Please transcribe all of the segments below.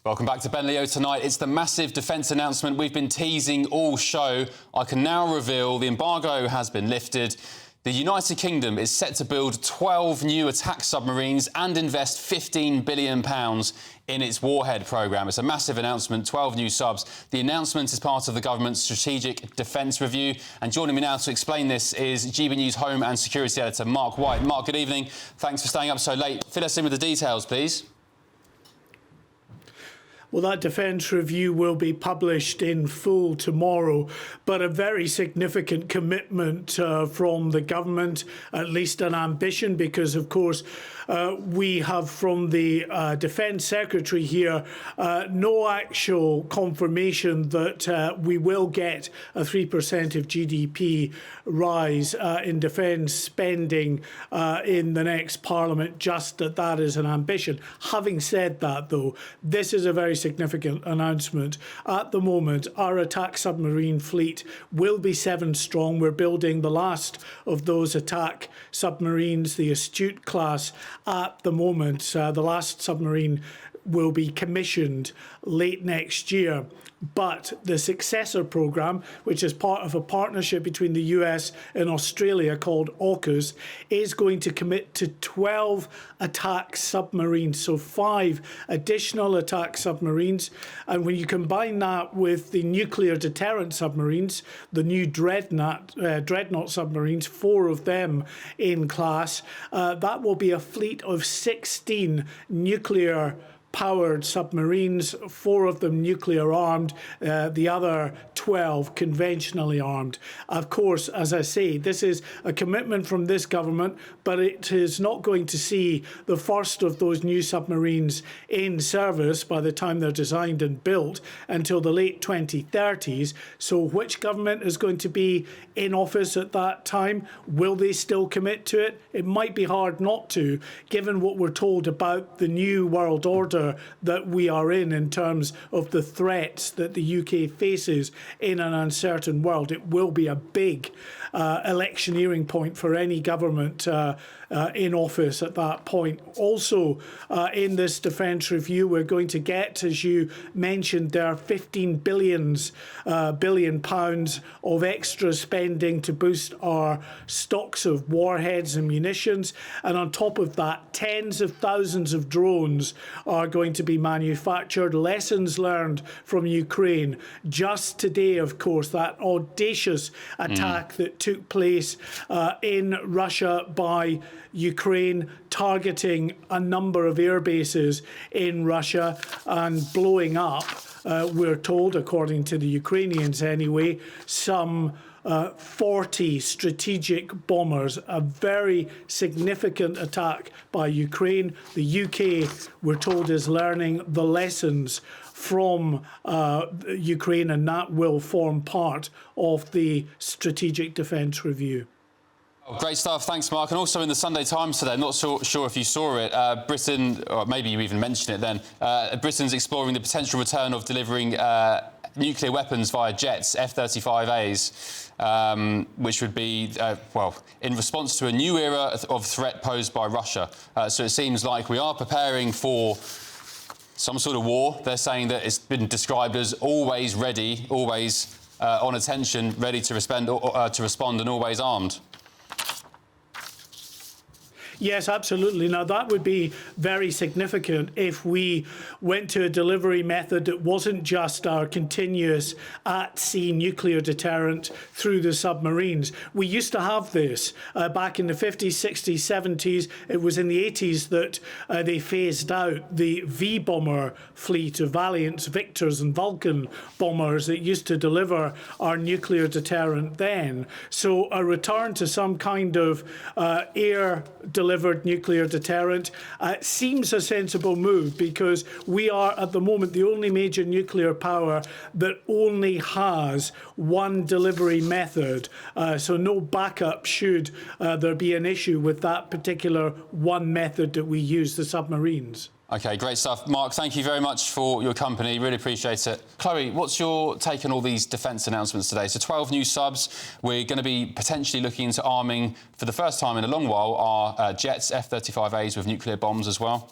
Welcome back to Ben Leo tonight. It's the massive defence announcement we've been teasing all show. I can now reveal the embargo has been lifted. The United Kingdom is set to build 12 new attack submarines and invest £15 billion in its Warhead programme. It's a massive announcement, 12 new subs. The announcement is part of the government's strategic defence review. And joining me now to explain this is GB News Home and Security Editor Mark White. Mark, good evening. Thanks for staying up so late. Fill us in with the details, please. Well, that defence review will be published in full tomorrow, but a very significant commitment from the government, at least an ambition, because, of course, we have from the Defence Secretary here no actual confirmation that we will get a 3% of GDP rise in defence spending in the next Parliament, just that is an ambition. Having said that, though, this is a very significant announcement. At the moment, our attack submarine fleet will be 7 strong. We're building the last of those attack submarines, the Astute class, at the moment. The last submarine will be commissioned late next year. But the successor programme, which is part of a partnership between the US and Australia called AUKUS, is going to commit to 12 attack submarines, so 5 additional attack submarines. And when you combine that with the nuclear deterrent submarines, the new dreadnought submarines, 4 of them in class, that will be a fleet of 16 nuclear powered submarines, 4 of them nuclear armed, the other 12 conventionally armed. Of course, as I say, this is a commitment from this government, but it is not going to see the first of those new submarines in service by the time they're designed and built until the late 2030s. So which government is going to be in office at that time? Will they still commit to it? It might be hard not to, given what we're told about the new world order that we are in terms of the threats that the UK faces in an uncertain world. It will be a big electioneering point for any government in office at that point. Also, in this defence review, we're going to get, as you mentioned, there are £15 billion of extra spending to boost our stocks of warheads and munitions. And on top of that, tens of thousands of drones are going to be manufactured. Lessons learned from Ukraine. Just today, of course, that audacious attack that took place in Russia by Ukraine, targeting a number of air bases in Russia and blowing up, we're told, according to the Ukrainians anyway, some 40 strategic bombers. A very significant attack by Ukraine. The UK, we're told, is learning the lessons from Ukraine, and that will form part of the strategic defence review. Great stuff. Thanks, Mark. And also in the Sunday Times today, I'm not sure if you saw it, Britain, or maybe you even mentioned it then, Britain's exploring the potential return of delivering nuclear weapons via jets, F-35As, which would be, in response to a new era of threat posed by Russia. So it seems like we are preparing for some sort of war. They're saying that it's been described as always ready, always on attention, ready to respond and always armed. Yes, absolutely. Now, that would be very significant if we went to a delivery method that wasn't just our continuous at-sea nuclear deterrent through the submarines. We used to have this back in the 50s, 60s, 70s. It was in the 80s that they phased out the V-bomber fleet of Valiants, Victors and Vulcan bombers that used to deliver our nuclear deterrent then. So a return to some kind of air-delivered nuclear deterrent seems a sensible move, because we are at the moment the only major nuclear power that only has one delivery method, so no backup should there be an issue with that particular one method that we use, the submarines. OK, great stuff. Mark, thank you very much for your company. Really appreciate it. Chloe, what's your take on all these defence announcements today? So 12 new subs. We're going to be potentially looking into arming, for the first time in a long while, our jets, F-35As, with nuclear bombs as well.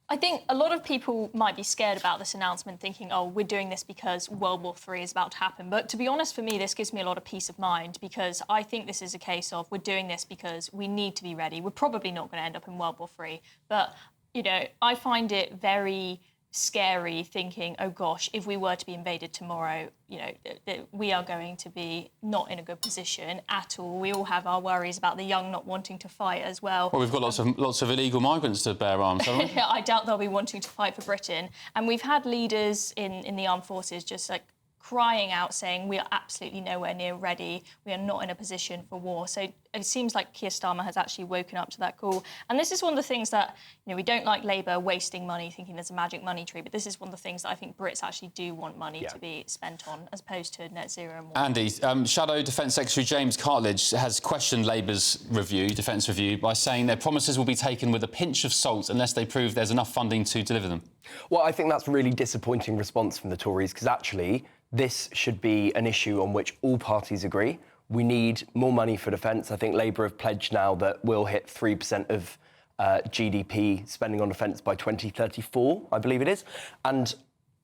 I think a lot of people might be scared about this announcement, thinking, oh, we're doing this because World War III is about to happen. But to be honest, for me, this gives me a lot of peace of mind, because I think this is a case of we're doing this because we need to be ready. We're probably not going to end up in World War III. But, you know, I find it very scary thinking, oh gosh, if we were to be invaded tomorrow, you know, we are going to be not in a good position at all. We all have our worries about the young not wanting to fight as well. Well, we've got lots of illegal migrants to bear arms, haven't we? I doubt they'll be wanting to fight for Britain. And we've had leaders in the armed forces just like crying out, saying we are absolutely nowhere near ready. We are not in a position for war. So it seems like Keir Starmer has actually woken up to that call. And this is one of the things that, you know, we don't like Labour wasting money, thinking there's a magic money tree, but this is one of the things that I think Brits actually do want money to be spent on, as opposed to net zero and more. Andy, Shadow Defence Secretary James Cartledge has questioned Labour's defence review, by saying their promises will be taken with a pinch of salt unless they prove there's enough funding to deliver them. Well, I think that's a really disappointing response from the Tories, because actually this should be an issue on which all parties agree. We need more money for defence. I think Labour have pledged now that we'll hit 3% of GDP spending on defence by 2034, I believe it is. And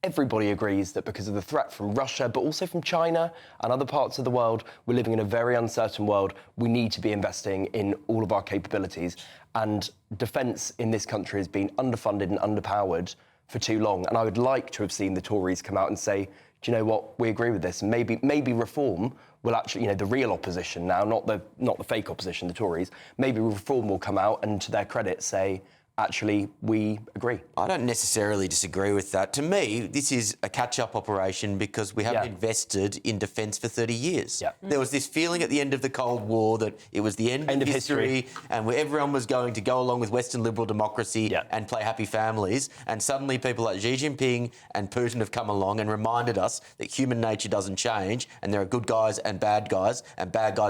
everybody agrees that because of the threat from Russia, but also from China and other parts of the world, we're living in a very uncertain world. We need to be investing in all of our capabilities. And defence in this country has been underfunded and underpowered for too long. And I would like to have seen the Tories come out and say, do you know what, we agree with this. And maybe reform will actually, you know, the real opposition now, not the fake opposition, the Tories, maybe reform will come out and, to their credit, say, actually, we agree. I don't necessarily disagree with that. To me, this is a catch-up operation because we haven't invested in defence for 30 years. Yeah. There was this feeling at the end of the Cold War that it was the end of history and where everyone was going to go along with Western liberal democracy and play happy families. And suddenly people like Xi Jinping and Putin have come along and reminded us that human nature doesn't change and there are good guys and bad guys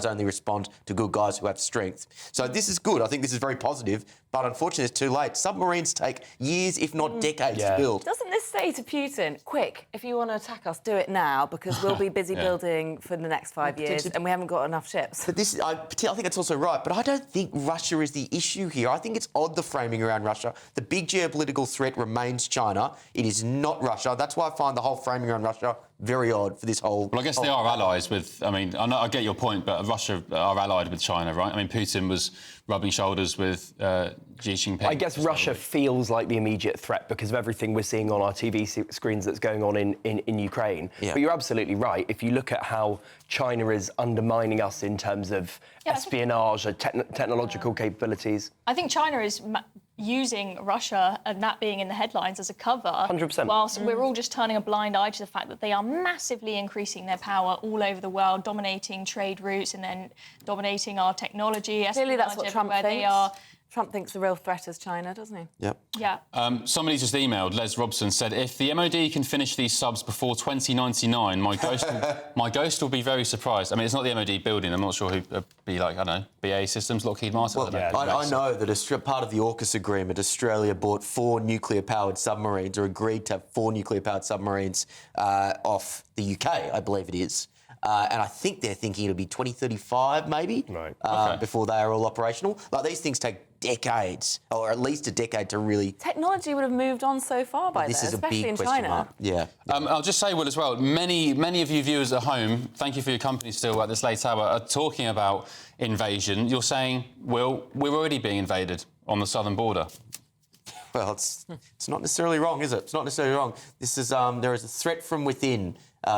only respond to good guys who have strength. So this is good. I think this is very positive, but unfortunately it's too late. Submarines take years, if not decades, to build. Doesn't this say to Putin, quick, if you want to attack us, do it now, because we'll be busy building for the next 5 years and we haven't got enough ships? But this, I think that's also right, but I don't think Russia is the issue here. I think it's odd, the framing around Russia. The big geopolitical threat remains China. It is not Russia. That's why I find the whole framing around Russia very odd for this whole... Well, I guess they are allies with... I mean, I get your point, but Russia are allied with China, right? I mean, Putin was rubbing shoulders with Xi Jinping. I guess Russia feels like the immediate threat because of everything we're seeing on our TV screens that's going on in Ukraine. Yeah. But you're absolutely right. If you look at how China is undermining us in terms of espionage or technological capabilities... I think China is... using Russia and that being in the headlines as a cover, 100%. Whilst we're all just turning a blind eye to the fact that they are massively increasing their power all over the world, dominating trade routes and then dominating our technology. Clearly that's what Trump thinks. They are. Trump thinks the real threat is China, doesn't he? Yep. Yeah. Somebody just emailed, Les Robson, said, if the MOD can finish these subs before 2099, my ghost will be very surprised. I mean, it's not the MOD building. I'm not sure who be like, I don't know, BAE Systems, Lockheed Martin. Well, I know that part of the AUKUS agreement, Australia bought 4 nuclear-powered submarines, or agreed to have 4 nuclear-powered submarines off the UK, I believe it is. And I think they're thinking it'll be 2035, maybe, before they are all operational. Like, these things take decades, or at least a decade to really... Technology would have moved on so far by then, especially in China. Yeah. I'll just say, Will, as well, many of you viewers at home, thank you for your company still at this late hour, are talking about invasion. You're saying, Will, we're already being invaded on the southern border. Well, it's not necessarily wrong, is it? It's not necessarily wrong. This is there is a threat from within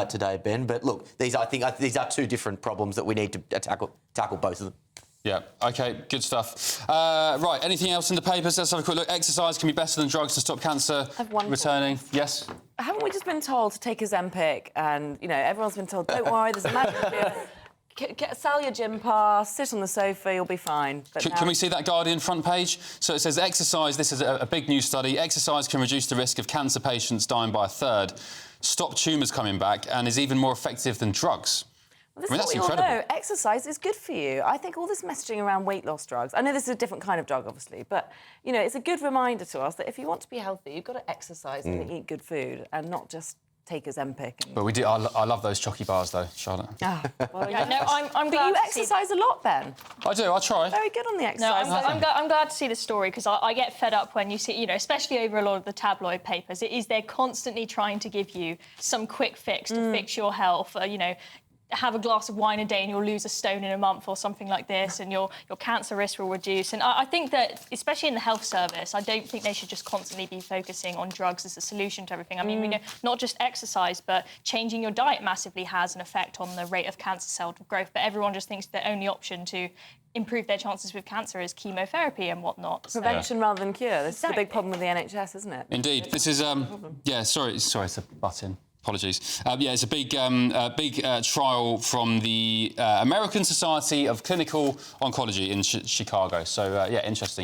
today, Ben. But look, these are 2 different problems that we need to tackle both of them. Yeah, OK, good stuff. Right, anything else in the papers? Let's have a quick look. Exercise can be better than drugs to stop cancer returning. Yes? Haven't we just been told to take Ozempic and, you know, everyone's been told, don't worry, there's a magic pill. Sell your gym pass, sit on the sofa, you'll be fine. But can we see that Guardian front page? So it says exercise, this is a big new study, exercise can reduce the risk of cancer patients dying by a third, stop tumours coming back, and is even more effective than drugs. Well, this is what we all know. Exercise is good for you. I think all this messaging around weight loss drugs, I know this is a different kind of drug, obviously, but, you know, it's a good reminder to us that if you want to be healthy, you've got to exercise and eat good food and not just take Ozempic. But we do. I love those chocky bars, though, Charlotte. Well, Yeah, no, I'm but glad you to see- exercise a lot, Ben. I do. I try. Very good on the No, exercise. I'm glad to see the story because I get fed up when you see, you know, especially over a lot of the tabloid papers. It is they're constantly trying to give you some quick fix to fix your health. You know, have a glass of wine a day and you'll lose a stone in a month or something like this, and your cancer risk will reduce. And I think that, especially in the health service, I don't think they should just constantly be focusing on drugs as a solution to everything. I mean, we know not just exercise, but changing your diet massively has an effect on the rate of cancer cell growth. But everyone just thinks the only option to improve their chances with cancer is chemotherapy and whatnot. So. Prevention rather than cure. This is the Exactly. big problem with the NHS, isn't it? Indeed. This is sorry to butt in. Apologies. It's a big trial from the American Society of Clinical Oncology in Chicago. So, interesting.